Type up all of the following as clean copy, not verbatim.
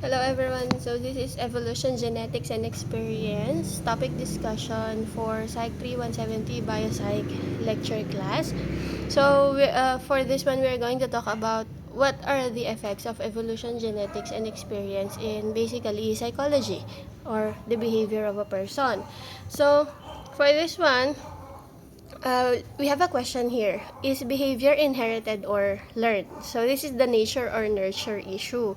Hello everyone, so this is Evolution, Genetics, and Experience topic discussion for Psych 3170 Biopsych lecture class. So for this one, we're going to talk about what are the effects of evolution, genetics, and experience in basically psychology or the behavior of a person. So for this one, we have a question here. Is behavior inherited or learned? So this is the nature or nurture issue.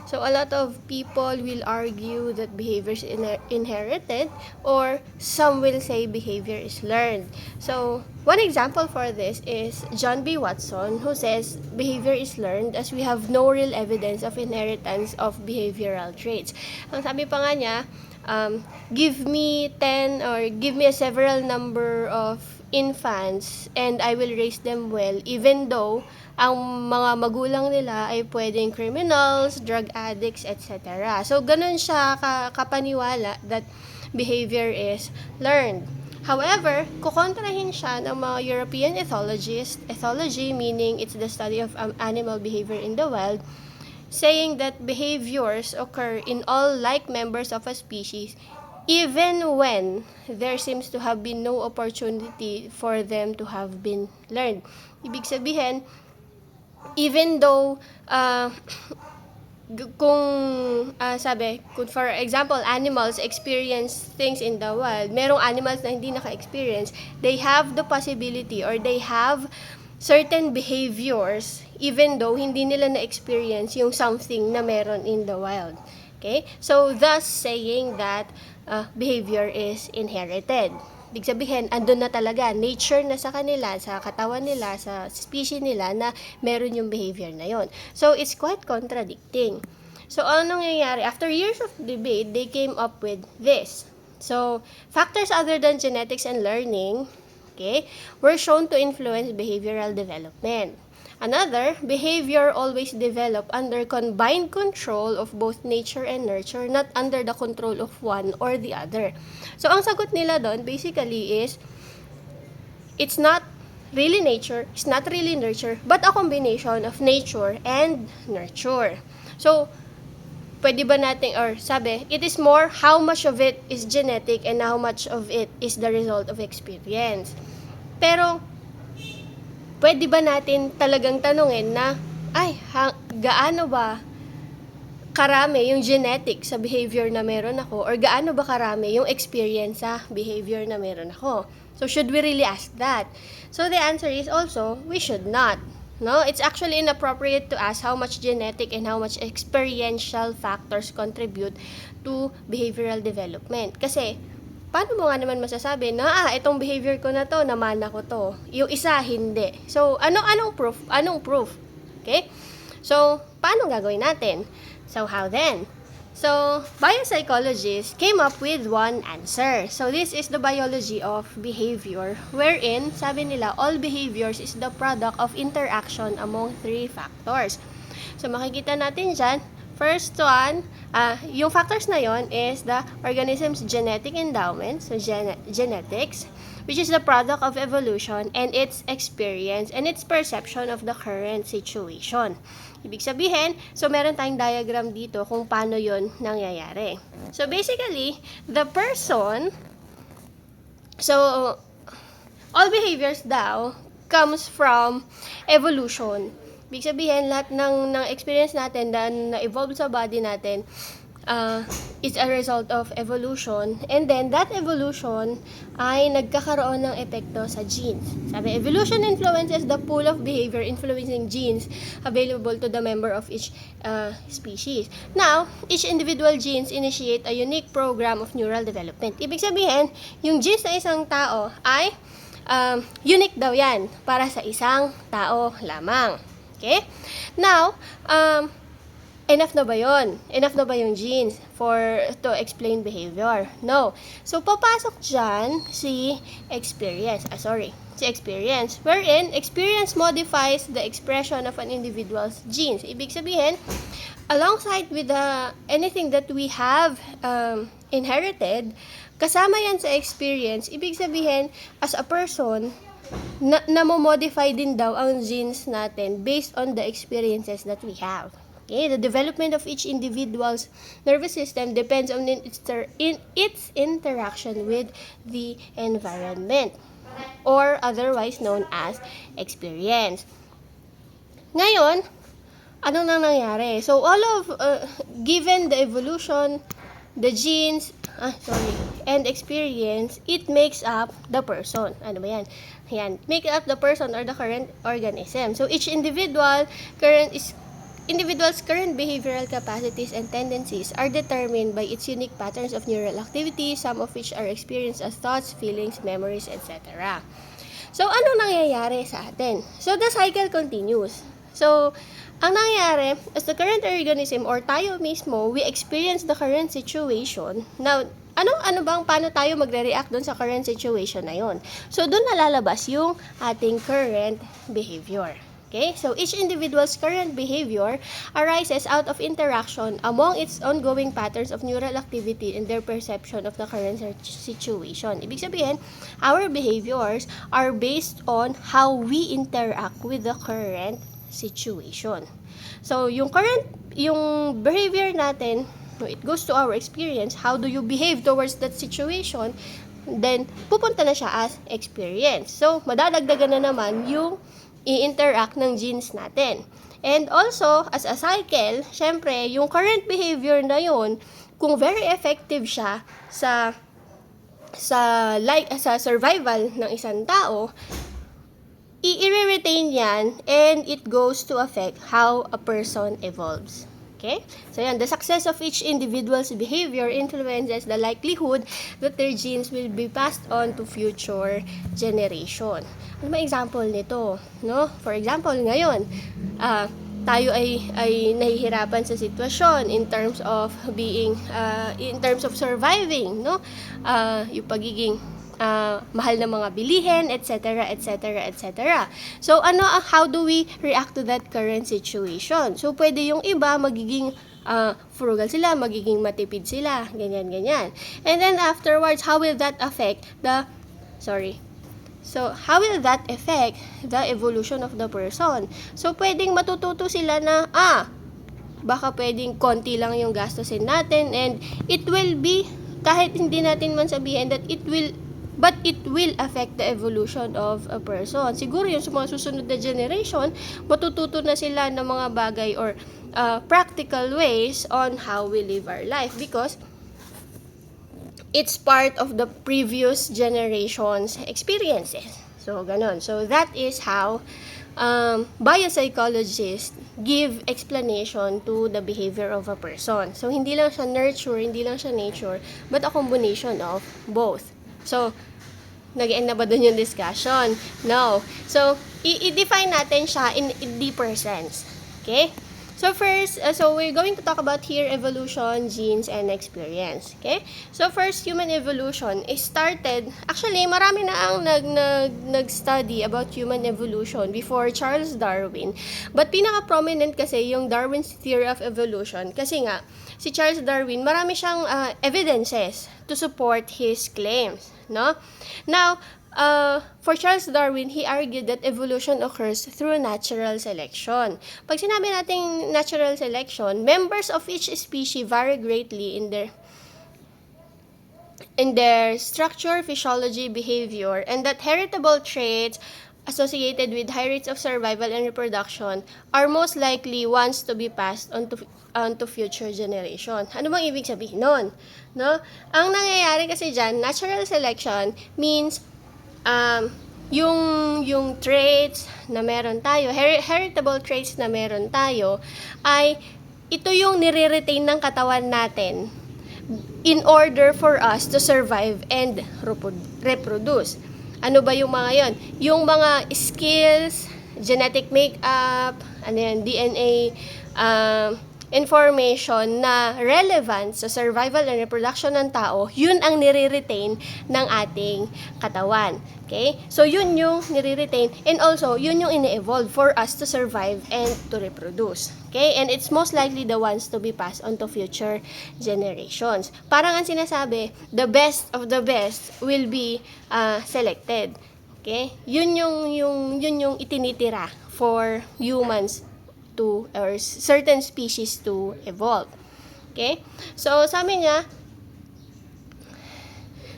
So a lot of people will argue that behavior is inherited, or some will say behavior is learned. So one example for this is John B. Watson, who says behavior is learned as we have no real evidence of inheritance of behavioral traits. Ang sabi pa nga niya, give me 10 or give me a several number of infants and I will raise them well even though ang mga magulang nila ay pwedeng criminals, drug addicts, etc. So, ganun siya kapaniwala that behavior is learned. However, kukontrahin siya ng mga European ethologists, ethology meaning it's the study of animal behavior in the wild, saying that behaviors occur in all like members of a species even when there seems to have been no opportunity for them to have been learned. Ibig sabihin, even though kung for example, animals experience things in the wild, merong animals na hindi naka-experience, they have the possibility or they have certain behaviors even though hindi nila na-experience yung something na meron in the wild. Okay? So, thus saying that behavior is inherited. Ibig sabihin, andun na talaga, nature na sa kanila, sa katawan nila, sa species nila na meron yung behavior na yon. So, it's quite contradicting. So, anong nangyayari? After years of debate, they came up with this. So, factors other than genetics and learning, okay, were shown to influence behavioral development. Another, behavior always develop under combined control of both nature and nurture, not under the control of one or the other. So, ang sagot nila doon basically is, it's not really nature, it's not really nurture, but a combination of nature and nurture. So, pwede ba natin, or sabi, it is more how much of it is genetic and how much of it is the result of experience. Pero, pwede ba natin talagang tanungin na, gaano ba karami yung genetic sa behavior na meron ako or gaano ba karami yung experience sa behavior na meron ako? So, should we really ask that? So, the answer is also, we should not. No, it's actually inappropriate to ask how much genetic and how much experiential factors contribute to behavioral development. Kasi, paano mo nga naman masasabi na, itong behavior ko na to, namana ko to. Yung isa, hindi. So, anong proof? Anong proof? Okay? So, paano gagawin natin? So, how then? So, biopsychologists came up with one answer. So, this is the biology of behavior, wherein, sabi nila, all behaviors is the product of interaction among three factors. So, makikita natin dyan, first one, yung factors na yon is the organism's genetic endowment, so genetics, which is the product of evolution and its experience and its perception of the current situation. Ibig sabihin, so meron tayong diagram dito kung paano yon nangyayari. So basically, the person, so all behaviors daw comes from evolution. Ibig sabihin, lahat ng experience natin na evolve sa body natin is a result of evolution. And then, that evolution ay nagkakaroon ng epekto sa genes. Sabi, evolution influences the pool of behavior influencing genes available to the member of each species. Now, each individual genes initiate a unique program of neural development. Ibig sabihin, yung genes na isang tao ay unique daw yan para sa isang tao lamang. Okay? Now, enough na ba yun? Enough na ba yung genes to explain behavior? No. So, papasok dyan si experience. Si experience. Wherein, experience modifies the expression of an individual's genes. Ibig sabihin, alongside with anything that we have inherited, kasama yan sa experience. Ibig sabihin, as a person, na mo-modify din daw ang genes natin based on the experiences that we have. Okay, the development of each individual's nervous system depends on its interaction with the environment, or otherwise known as experience. Ngayon, ano nang nangyari? So, all of, given the evolution, the genes, and experience, it makes up the person. Ano ba yan? Yan. Make up the person or the current organism. So, each individual's current behavioral capacities and tendencies are determined by its unique patterns of neural activity, some of which are experienced as thoughts, feelings, memories, etc. So, ano nangyayari sa atin? So, the cycle continues. So, ang nangyayari, as the current organism or tayo mismo, we experience the current situation. Now, paano tayo magre-react doon sa current situation na yon? So, doon nalalabas yung ating current behavior. Okay? So, each individual's current behavior arises out of interaction among its ongoing patterns of neural activity and their perception of the current situation. Ibig sabihin, our behaviors are based on how we interact with the current situation. So, yung behavior natin, it goes to our experience. How do you behave towards that situation? Then, pupunta na siya as experience. So, madadagdagan na naman yung i-interact ng genes natin. And also, as a cycle, syempre, yung current behavior na yun, kung very effective siya sa survival ng isang tao, i-retain yan and it goes to affect how a person evolves. Okay? So yan, the success of each individual's behavior influences the likelihood that their genes will be passed on to future generation. Ano ba example nito? No? For example, ngayon, tayo ay nahihirapan sa sitwasyon in terms of in terms of surviving, no? Yung pagiging mahal ng mga bilihin, etc., etc., etc. So, how do we react to that current situation? So, pwede yung iba magiging frugal sila, magiging matipid sila, ganyan. And then afterwards, how will that affect the evolution of the person? So, pwedeng matututo sila na, baka pwedeng konti lang yung gastusin natin and it will be, kahit hindi natin man sabihin that it will affect the evolution of a person. Siguro yung sa mga susunod na generation, matututo na sila ng mga bagay or practical ways on how we live our life because it's part of the previous generation's experiences. So, ganon. So, that is how biopsychologists give explanation to the behavior of a person. So, hindi lang siya nurture, hindi lang siya nature, but a combination of both. So, nag-end na ba dun yung discussion? No. So, i-define natin siya in deeper sense. Okay? So, first, we're going to talk about here evolution, genes, and experience. Okay? So, first, human evolution is started, actually, marami na ang nag-study about human evolution before Charles Darwin. But pinaka-prominent kasi yung Darwin's theory of evolution kasi nga, si Charles Darwin, marami siyang evidences to support his claims. No? Now, for Charles Darwin, he argued that evolution occurs through natural selection. Pag sinabi nating natural selection, members of each species vary greatly in their structure, physiology, behavior, and that heritable traits associated with high rates of survival and reproduction are most likely ones to be passed on to future generation. Ano bang ibig sabihin nun? No? Ang nangyayari kasi dyan, natural selection means yung traits na meron tayo, heritable traits na meron tayo, ay ito yung nire-retain ng katawan natin in order for us to survive and reproduce. Ano ba yung mga yon? Yung mga skills, genetic makeup, DNA, information na relevant sa survival and reproduction ng tao, yun ang nire-retain ng ating katawan. Okay? So, yun yung nire-retain and also, yun yung ine-evolve for us to survive and to reproduce. Okay? And it's most likely the ones to be passed on to future generations. Parang ang sinasabi, the best of the best will be selected. Okay? Yun yung itinitira for humans to, or certain species to evolve. Okay? So, sabi niya,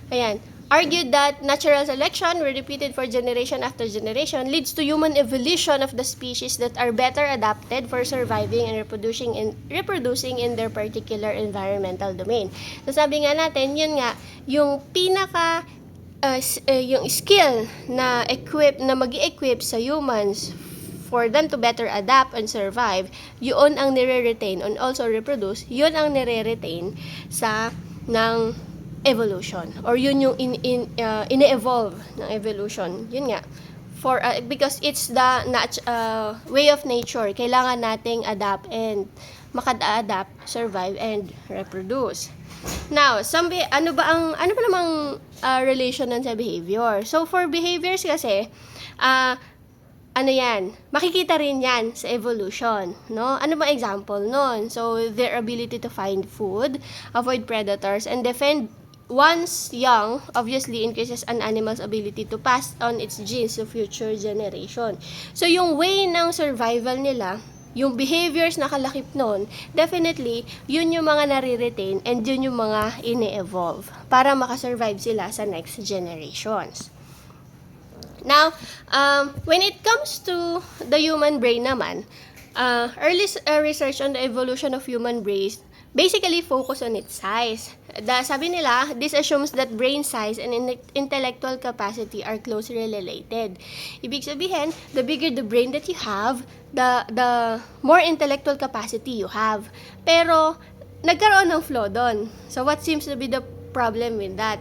ayan, argued that natural selection, where repeated for generation after generation, leads to human evolution of the species that are better adapted for surviving and reproducing in their particular environmental domain. So sabi nga natin, yun nga, yung pinaka yung skill na magi-equip sa humans for them to better adapt and survive, yun ang nire-retain and also reproduce, yun ang nire-retain sa ng evolution, or yun yung ine-evolve ng evolution. Yun nga, for because it's the way of nature. Kailangan nating adapt and maka-adapt, survive and reproduce. Now, ano ba namang relation nun sa behavior? So for behaviors kasi, ano yan, makikita rin yan sa evolution, no? Ano ba example nun? So, their ability to find food, avoid predators, and defend once young, obviously increases an animal's ability to pass on its genes to future generation. So, yung way ng survival nila, yung behaviors na kalakip nun, definitely, yun yung mga nare-retain and yun yung mga ine-evolve para makasurvive sila sa next generations. Now, when it comes to the human brain naman, early research on the evolution of human brains basically focus on its size. Sabi nila, this assumes that brain size and intellectual capacity are closely related. Ibig sabihin, the bigger the brain that you have, the more intellectual capacity you have. Pero, nagkaroon ng flaw doon. So, what seems to be the problem with that?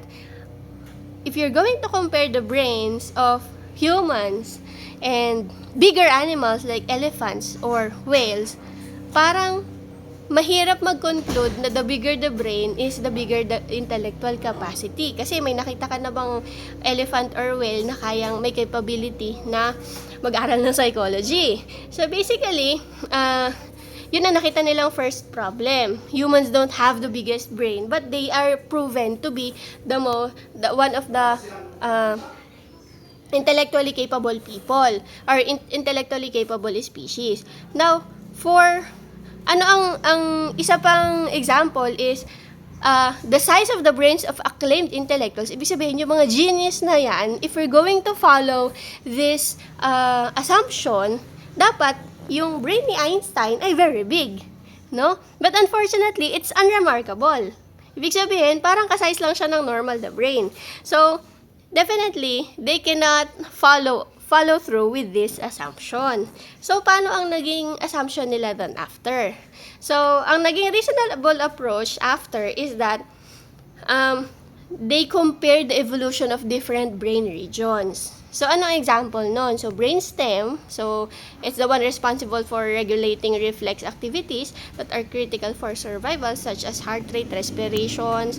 If you're going to compare the brains of humans and bigger animals like elephants or whales, parang mahirap mag-conclude na the bigger the brain is the bigger the intellectual capacity. Kasi may nakita ka na bang elephant or whale na kayang may capability na mag-aral ng psychology? So basically, yun na nakita nilang first problem. Humans don't have the biggest brain, but they are proven to be one of the intellectually capable people or intellectually capable species. Now, ang isa pang example is the size of the brains of acclaimed intellectuals. Ibig sabihin, yung mga genius na yan, if we're going to follow this assumption, dapat yung brain ni Einstein ay very big, no? But unfortunately, it's unremarkable. Ibig sabihin, parang kasize lang siya ng normal na brain. So, definitely, they cannot follow through with this assumption. So, paano ang naging assumption nila then after? So, ang naging reasonable approach after is that they compared the evolution of different brain regions. So, anong example nun? So, brainstem, so it's the one responsible for regulating reflex activities that are critical for survival, such as heart rate, respiration,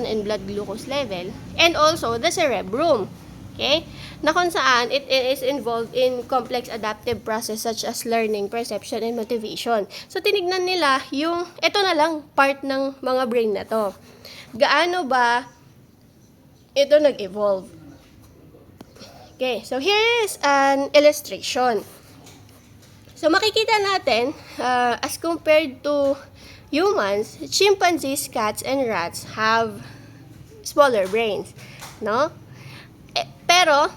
and blood glucose level, and also the cerebrum. Okay? Na kung saan it is involved in complex adaptive process such as learning, perception, and motivation. So, tinignan nila ito na lang part ng mga brain na to. Gaano ba ito nag-evolve? Okay, so here is an illustration. So, makikita natin, as compared to humans, chimpanzees, cats, and rats have smaller brains, no? Pero,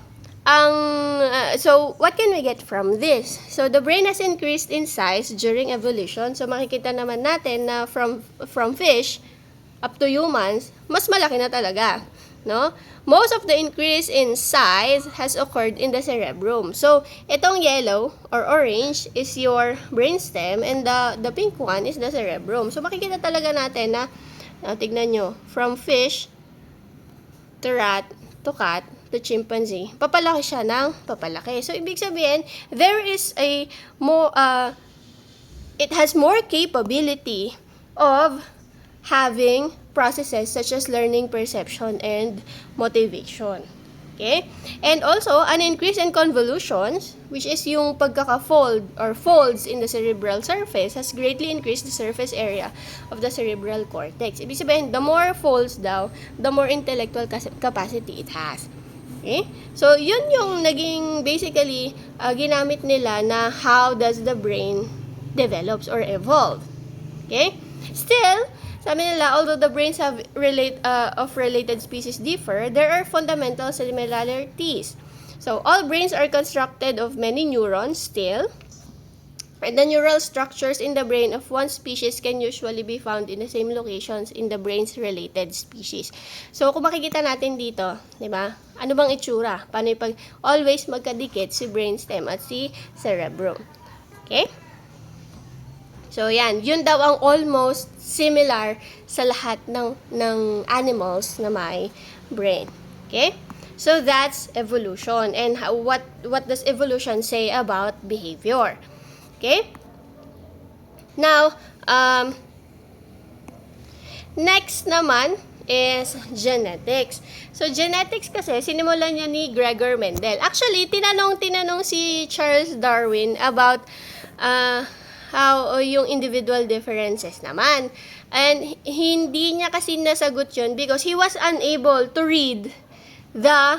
so what can we get from this? So, the brain has increased in size during evolution. So, makikita naman natin na from fish up to humans, mas malaki na talaga, no? Most of the increase in size has occurred in the cerebrum. So, itong yellow or orange is your brainstem and the pink one is the cerebrum. So, makikita talaga natin na, tignan nyo, from fish to rat to cat to chimpanzee, papalaki siya ng papalaki. So, ibig sabihin, there is it has more capability of having processes such as learning, perception, and motivation. Okay? And also, an increase in convolutions, which is yung pagkaka-fold or folds in the cerebral surface, has greatly increased the surface area of the cerebral cortex. Ibig sabihin, the more folds daw, the more intellectual capacity it has. Okay? So, yun yung naging basically ginamit nila na how does the brain develops or evolve. Okay? Still, sabi nila, although the brains have of related species differ, there are fundamental similarities. So, all brains are constructed of many neurons still, and the neural structures in the brain of one species can usually be found in the same locations in the brain's related species. So, kung makikita natin dito, di ba? Ano bang itsura? Paano yung pag always magkadikit si brainstem at si cerebrum? Okay? So, yan. Yun daw ang almost similar sa lahat ng animals na may brain. Okay? So, that's evolution. And what does evolution say about behavior? Okay? Now, next naman is genetics. So, genetics kasi, sinimulan niya ni Gregor Mendel. Actually, tinanong si Charles Darwin about how yung individual differences naman. And hindi niya kasi nasagot yun because he was unable to read the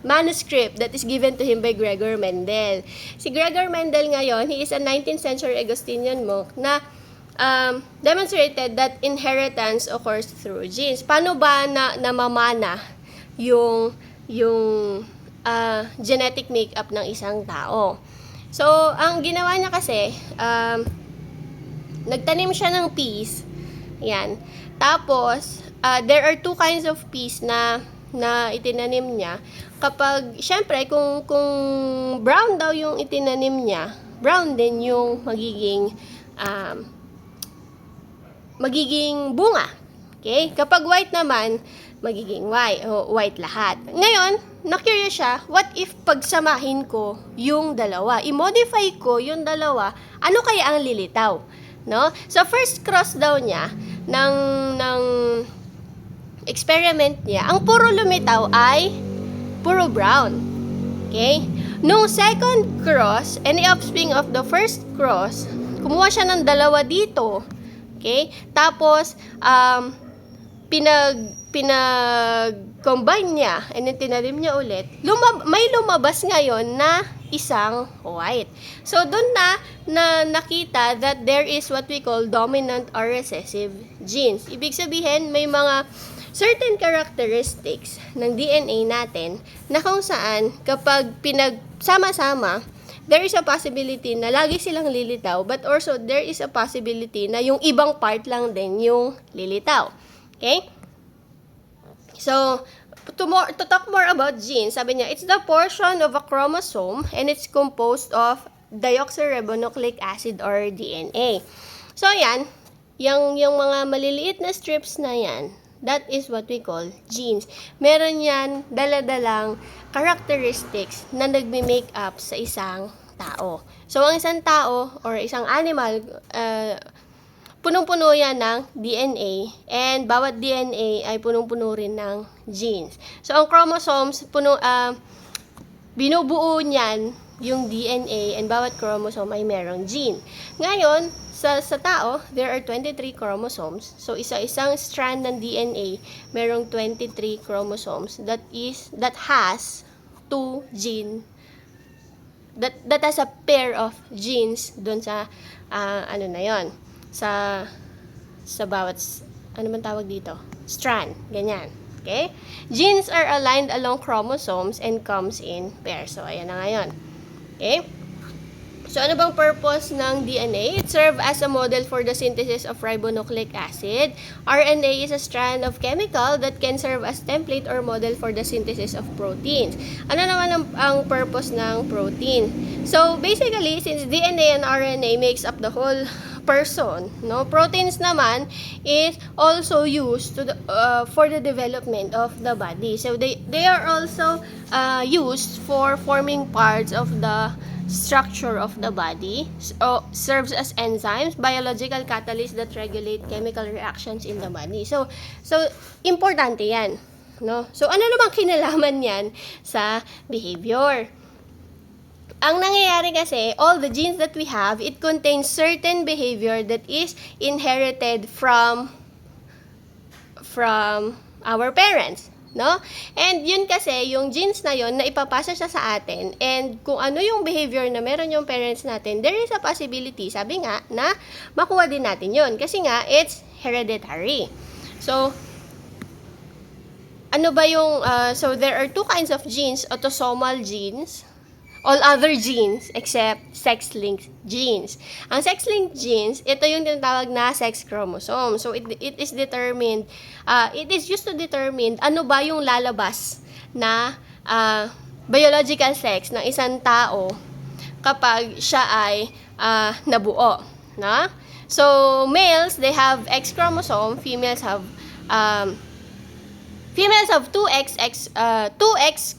manuscript that is given to him by Gregor Mendel. Si Gregor Mendel ngayon, he is a 19th century Augustinian monk na demonstrated that inheritance occurs through genes. Paano ba namamana yung genetic makeup ng isang tao? So, ang ginawa niya kasi, nagtanim siya ng peas. Yan. Tapos, there are two kinds of peas na itinanim niya. Kapag, syempre, kung brown daw yung itinanim niya, brown din yung magiging bunga. Okay? Kapag white naman, magiging white lahat. Ngayon, na-curious siya, what if pagsamahin ko yung dalawa? I-modify ko yung dalawa, ano kaya ang lilitaw? No? So, first cross daw niya ng experiment niya, ang puro lumitaw ay puro brown. Okay? Nung second cross, any offspring of the first cross, kumuha siya ng dalawa dito. Okay? Tapos, pinag-combine niya, and then tinalim niya ulit, may lumabas ngayon na isang white. So, doon na nakita that there is what we call dominant or recessive genes. Ibig sabihin, may mga certain characteristics ng DNA natin na kung saan kapag pinagsama-sama, there is a possibility na lagi silang lilitaw, but also there is a possibility na yung ibang part lang din yung lilitaw. Okay? So, to talk more about genes, sabi niya, it's the portion of a chromosome and it's composed of deoxyribonucleic acid or DNA. So, yan, yung mga maliliit na strips na yan, that is what we call genes. Meron yan dala-dalang characteristics na nagme-make up sa isang tao. So, ang isang tao or isang animal, punong-puno yan ng DNA, and bawat DNA ay punong-puno rin ng genes. So, ang chromosomes, binubuo niyan yung DNA, and bawat chromosome ay merong gene. Ngayon, sa tao, there are 23 chromosomes. So, isa-isang strand ng DNA, merong 23 chromosomes that has two gene, that has a pair of genes dun sa, na yon, sa bawat, ano man tawag dito? Strand. Ganyan. Okay? Genes are aligned along chromosomes and comes in pairs. So, ayan na ngayon. Okay? So, ano bang purpose ng DNA? It serves as a model for the synthesis of ribonucleic acid. RNA is a strand of chemical that can serve as template or model for the synthesis of proteins. Ano naman ang purpose ng protein? So, basically, since DNA and RNA makes up the whole person, no, proteins naman is also used for the development of the body. So they are also used for forming parts of the structure of the body. So, serves as enzymes, biological catalysts that regulate chemical reactions in the body. So importante 'yan, no? So ano namang kinalaman 'yan sa behavior? Ang nangyayari kasi, all the genes that we have, it contains certain behavior that is inherited from our parents. no? And yun kasi, yung genes na yun, na ipapasa siya sa atin, and kung ano yung behavior na meron yung parents natin, there is a possibility, sabi nga, na makuha din natin yun. Kasi nga, it's hereditary. So, ano ba yung, so there are two kinds of genes, autosomal genes, all other genes except sex-linked genes. Ang sex-linked genes, ito yung tinatawag na sex chromosome. So, it is determined, it is used to determine ano ba yung lalabas na biological sex ng isang tao kapag siya ay nabuo. Na? So, males, they have X chromosome, females have 2X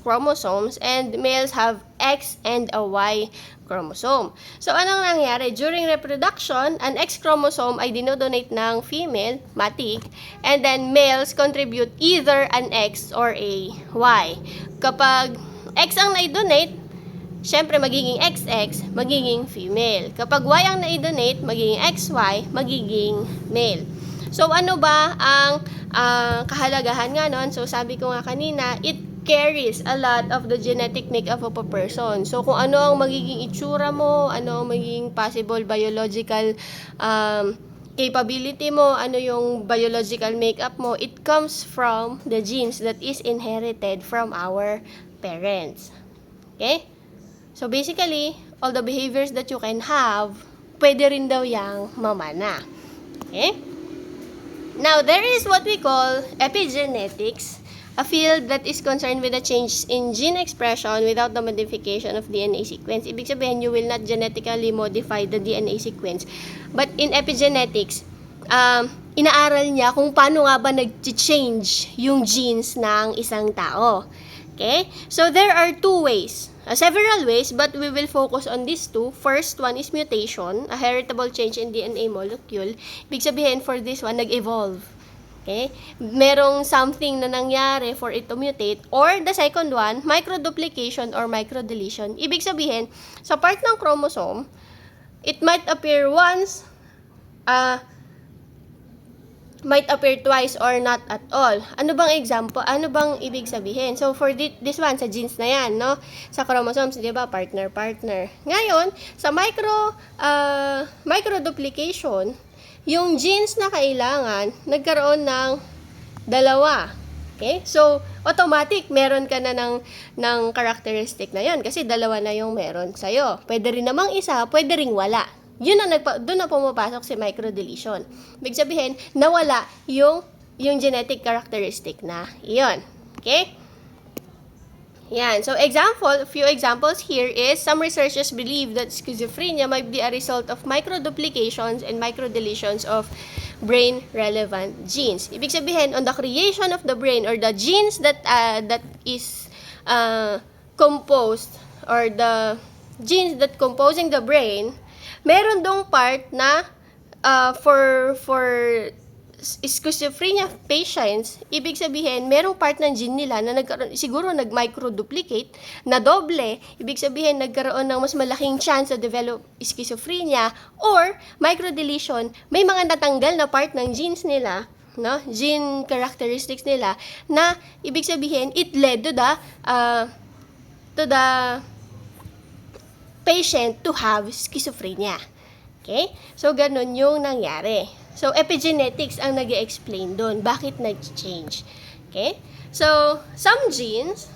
chromosomes, and males have X and a Y chromosome. So, anong nangyari? During reproduction, an X chromosome ay dinodonate ng female, matik, and then males contribute either an X or a Y. Kapag X ang naidonate, syempre magiging XX, magiging female. Kapag Y ang naidonate, magiging XY, magiging male. So, ano ba ang kahalagahan nga nun? So, sabi ko nga kanina, it carries a lot of the genetic makeup of a person. So, kung ano ang magiging itsura mo, ano ang magiging possible biological capability mo, ano yung biological makeup mo, it comes from the genes that is inherited from our parents. Okay? So, basically, all the behaviors that you can have, pwede rin daw yang mamana. Okay? Now, there is what we call epigenetics, a field that is concerned with the change in gene expression without the modification of DNA sequence. Ibig sabihin, you will not genetically modify the DNA sequence. But in epigenetics, inaaral niya kung paano nga ba nag-change yung genes ng isang tao. Okay? So, there are two ways. Several ways, but we will focus on these two. First one is mutation, a heritable change in DNA molecule. Ibig sabihin, for this one, nag-evolve. Okay? Merong something na nangyari for it to mutate. Or the second one, microduplication or microdeletion. Ibig sabihin, sa part ng chromosome, it might appear once, might appear twice or not at all. Ano bang example? Ano bang ibig sabihin? So, for this one, sa genes na yan, no? Sa chromosomes, di ba? Partner. Ngayon, sa microduplication, yung genes na kailangan, nagkaroon ng dalawa. Okay? So, automatic, meron ka na ng characteristic na yan kasi dalawa na yung meron sa'yo. Pwede rin namang isa, pwede ring wala. Yun ang doon na pumapasok si microdeletion. Ibig sabihin, nawala yung genetic characteristic na iyon. Okay? Yan. So, few examples here is, some researchers believe that schizophrenia might be a result of microduplications and microdeletions of brain-relevant genes. Ibig sabihin, on the creation of the brain or the genes that is composed, or the genes that composing the brain, meron dong part na for schizophrenia patients, ibig sabihin, merong part ng gene nila na siguro nag-microduplicate, na doble, ibig sabihin, nagkaroon ng mas malaking chance to develop schizophrenia, or microdeletion, may mga natanggal na part ng genes nila, no? Gene characteristics nila, na ibig sabihin, it led to the patient to have schizophrenia. Okay? So, ganun yung nangyari. So, epigenetics ang nag-explain doon. Bakit nag-change? Okay? So, some genes,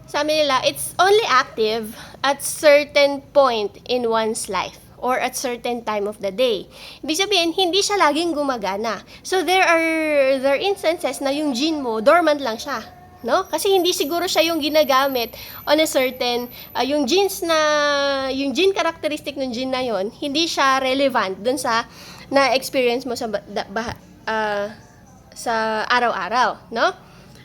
sabi nila, it's only active at certain point in one's life or at certain time of the day. Ibig sabihin, hindi siya laging gumagana. So, there are instances na yung gene mo, dormant lang siya. No? Kasi hindi siguro siya yung ginagamit on a certain, yung gene characteristic ng gene na yon, hindi siya relevant dun sa na-experience mo sa araw-araw, no?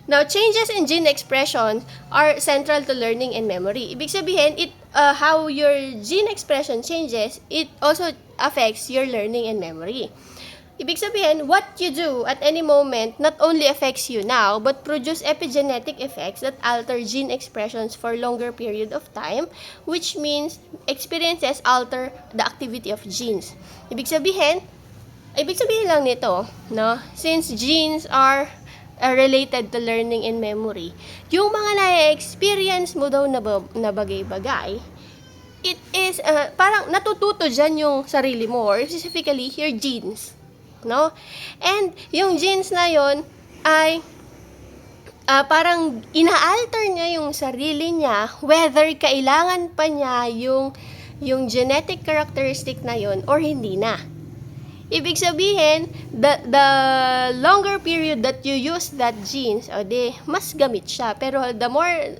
Now, changes in gene expression are central to learning and memory. Ibig sabihin, how your gene expression changes, it also affects your learning and memory. Ibig sabihin, what you do at any moment not only affects you now, but produce epigenetic effects that alter gene expressions for longer period of time, which means experiences alter the activity of genes. Ibig sabihin lang nito, no? Since genes are related to learning and memory, yung mga na-experience mo daw na bagay-bagay, it is, parang natututo dyan yung sarili mo, or specifically, your genes. No? And yung genes na yon ay parang ina-alter niya yung sarili niya, whether kailangan pa niya yung genetic characteristic na yon or hindi na. Ibig sabihin, the longer period that you use that genes, mas gamit siya. Pero the more,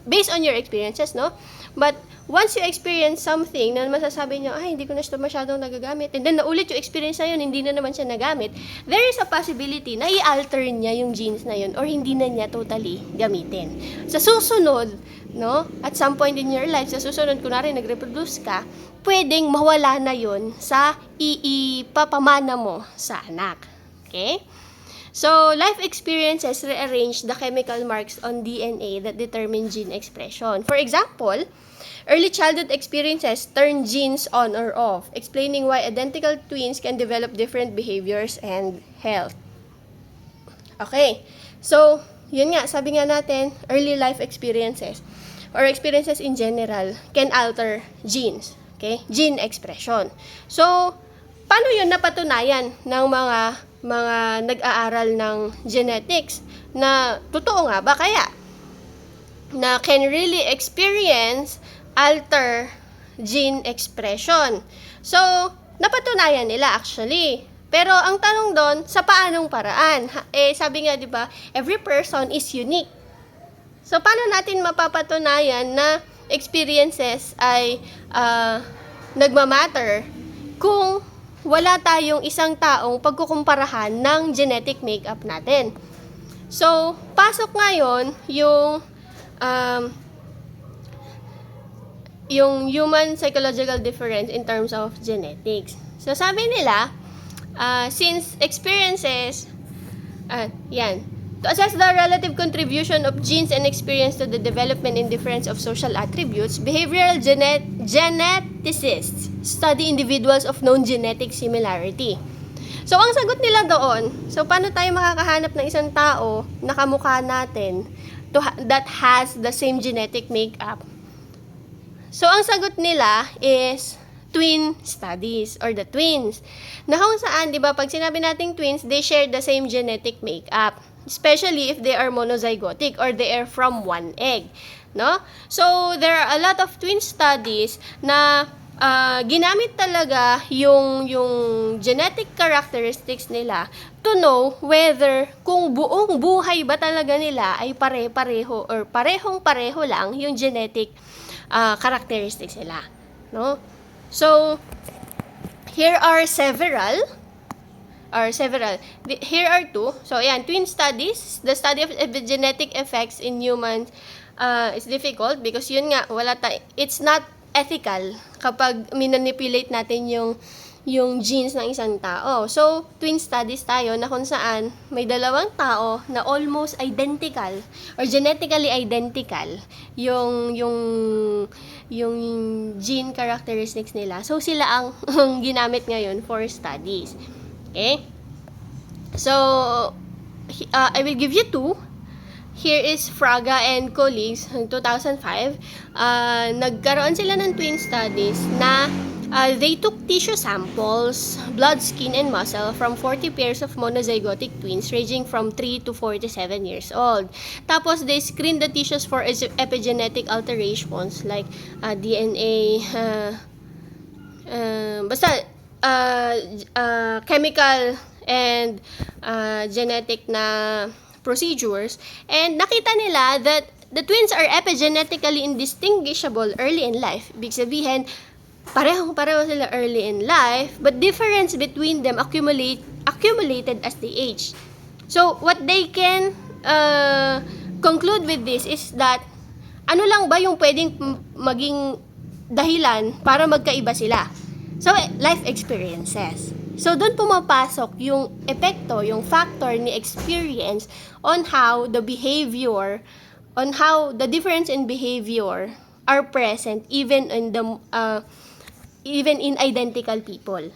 based on your experiences, no? But once you experience something na masasabi niyo, hindi ko na siya masyadong nagagamit, and then naulit yung experience na yun, hindi na naman siya nagamit, there is a possibility na i-alter niya yung genes na yun or hindi na niya totally gamitin. Sa susunod, no, at some point in your life, sa susunod, kunwari nag-reproduce ka, pwedeng mawala na yun sa ipapamana mo sa anak. Okay? So, life experiences rearrange the chemical marks on DNA that determine gene expression. For example, early childhood experiences turn genes on or off, explaining why identical twins can develop different behaviors and health. Okay. So, yun nga, sabi nga natin, early life experiences or experiences in general can alter genes. Okay? Gene expression. So, paano yun napatunayan ng mga nag-aaral ng genetics na totoo nga ba kaya na can really experience alter gene expression? So, napatunayan nila actually. Pero ang tanong doon, sa paanong paraan? Sabi nga 'di ba, every person is unique. So, paano natin mapapatunayan na experiences ay nagmamatter kung wala tayong isang taong pagkukumparahan ng genetic makeup natin? So, pasok ngayon yung human psychological difference in terms of genetics. So, sabi nila, since experiences, to assess the relative contribution of genes and experience to the development and difference of social attributes, behavioral geneticists study individuals of known genetic similarity. So, ang sagot nila doon, so paano tayo makakahanap ng isang tao na kamukha natin that has the same genetic makeup? So, ang sagot nila is twin studies or the twins. Na kung saan, di ba, pag sinabi nating twins, they share the same genetic makeup. Especially if they are monozygotic or they are from one egg. No? So, there are a lot of twin studies na ginamit talaga yung genetic characteristics nila to know whether kung buong buhay ba talaga nila ay pare-pareho or parehong-pareho lang yung genetic characteristics nila. No? So, here are several. Here are two. So, ayan, twin studies. The study of epigenetic effects in humans is difficult because yun nga, it's not ethical kapag minanipulate natin yung genes ng isang tao. So, twin studies tayo na kung saan may dalawang tao na almost identical or genetically identical yung gene characteristics nila. So, sila ang ginamit ngayon for studies. Okay? So, I will give you two. Here is Fraga and colleagues in 2005. Nagkaroon sila ng twin studies na they took tissue samples, blood, skin, and muscle from 40 pairs of monozygotic twins ranging from 3 to 47 years old. Tapos, they screened the tissues for epigenetic alterations like DNA, chemical and genetic na procedures, and nakita nila that the twins are epigenetically indistinguishable early in life. Ibig sabihin, parehong-pareho sila early in life, but difference between them accumulated as they age. So, what they can conclude with this is that ano lang ba yung pwedeng maging dahilan para magkaiba sila? So, life experiences. So, doon pumapasok yung epekto, yung factor ni experience on how the difference in behavior are present even in identical people.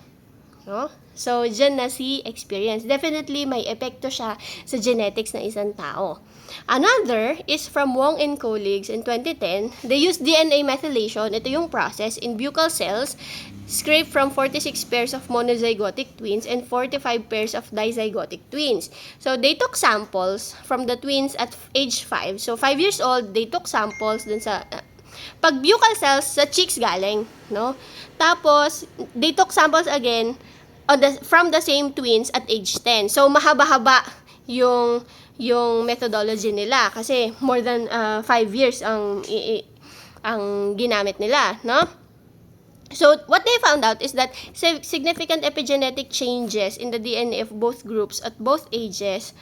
No? So, dyan na si experience. Definitely, may epekto siya sa genetics ng isang tao. Another is from Wong and colleagues in 2010. They used DNA methylation. Ito yung process in buccal cells scraped from 46 pairs of monozygotic twins and 45 pairs of dizygotic twins. So, they took samples from the twins at age 5. So, 5 years old, they took samples dun sa pag buccal cells sa cheeks galing, no? Tapos, they took samples again from the same twins at age 10. So, mahaba-haba yung methodology nila kasi more than 5 years ang ginamit nila, no? So, what they found out is that significant epigenetic changes in the DNA of both groups at both ages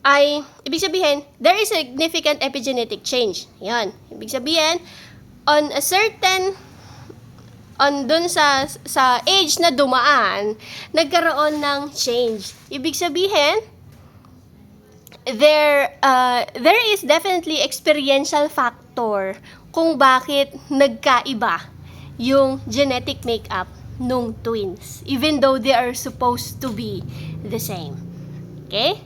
ay, ibig sabihin, there is significant epigenetic change. Yan. Ibig sabihin, dun sa age na dumaan, nagkaroon ng change. Ibig sabihin, there is definitely experiential factor kung bakit nagkaiba yung genetic makeup nung twins, even though they are supposed to be the same. Okay?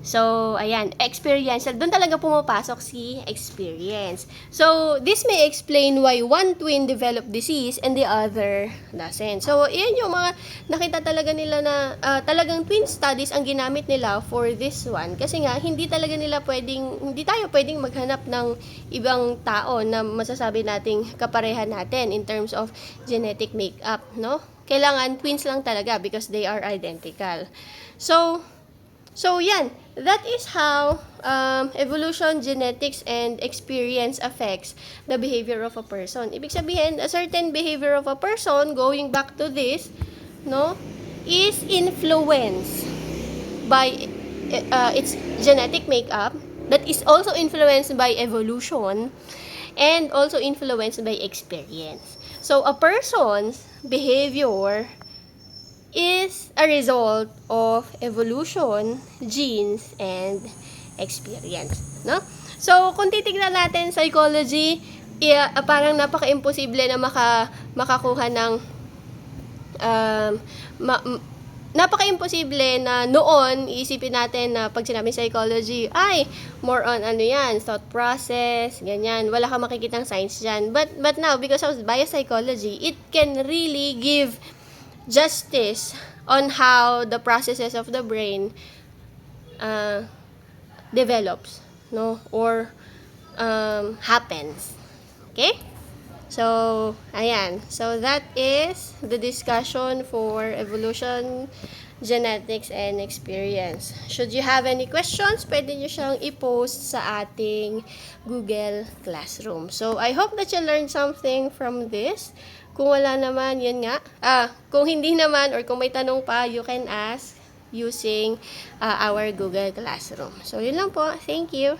So, ayan, experiential. Doon talaga pumapasok si experience. So, this may explain why one twin developed disease and the other doesn't. So, yan yung mga nakita talaga nila na talagang twin studies ang ginamit nila for this one. Kasi nga, hindi tayo pwedeng maghanap ng ibang tao na masasabi nating kapareha natin in terms of genetic makeup, no? Kailangan twins lang talaga because they are identical. So, yan. That is how evolution, genetics, and experience affects the behavior of a person. Ibig sabihin, a certain behavior of a person, going back to this, no, is influenced by its genetic makeup, that is also influenced by evolution, and also influenced by experience. So, a person's behavior is a result of evolution, genes, and experience, no? So, kung titignan natin psychology, parang napaka-imposible na makakuha ng napaka-imposible na noon iisipin natin na pag sinabing psychology ay more on thought process, ganyan, wala kang makikitang science dyan. But now, because of biopsychology, it can really give justice on how the processes of the brain develops, no, or happens. Okay? So, ayan. So, that is the discussion for evolution, genetics, and experience. Should you have any questions, pwede nyo siyang i-post sa ating Google Classroom. So, I hope that you learned something from this. Kung wala naman, yun nga. Kung hindi naman, or kung may tanong pa, you can ask using our Google Classroom. So, yun lang po. Thank you.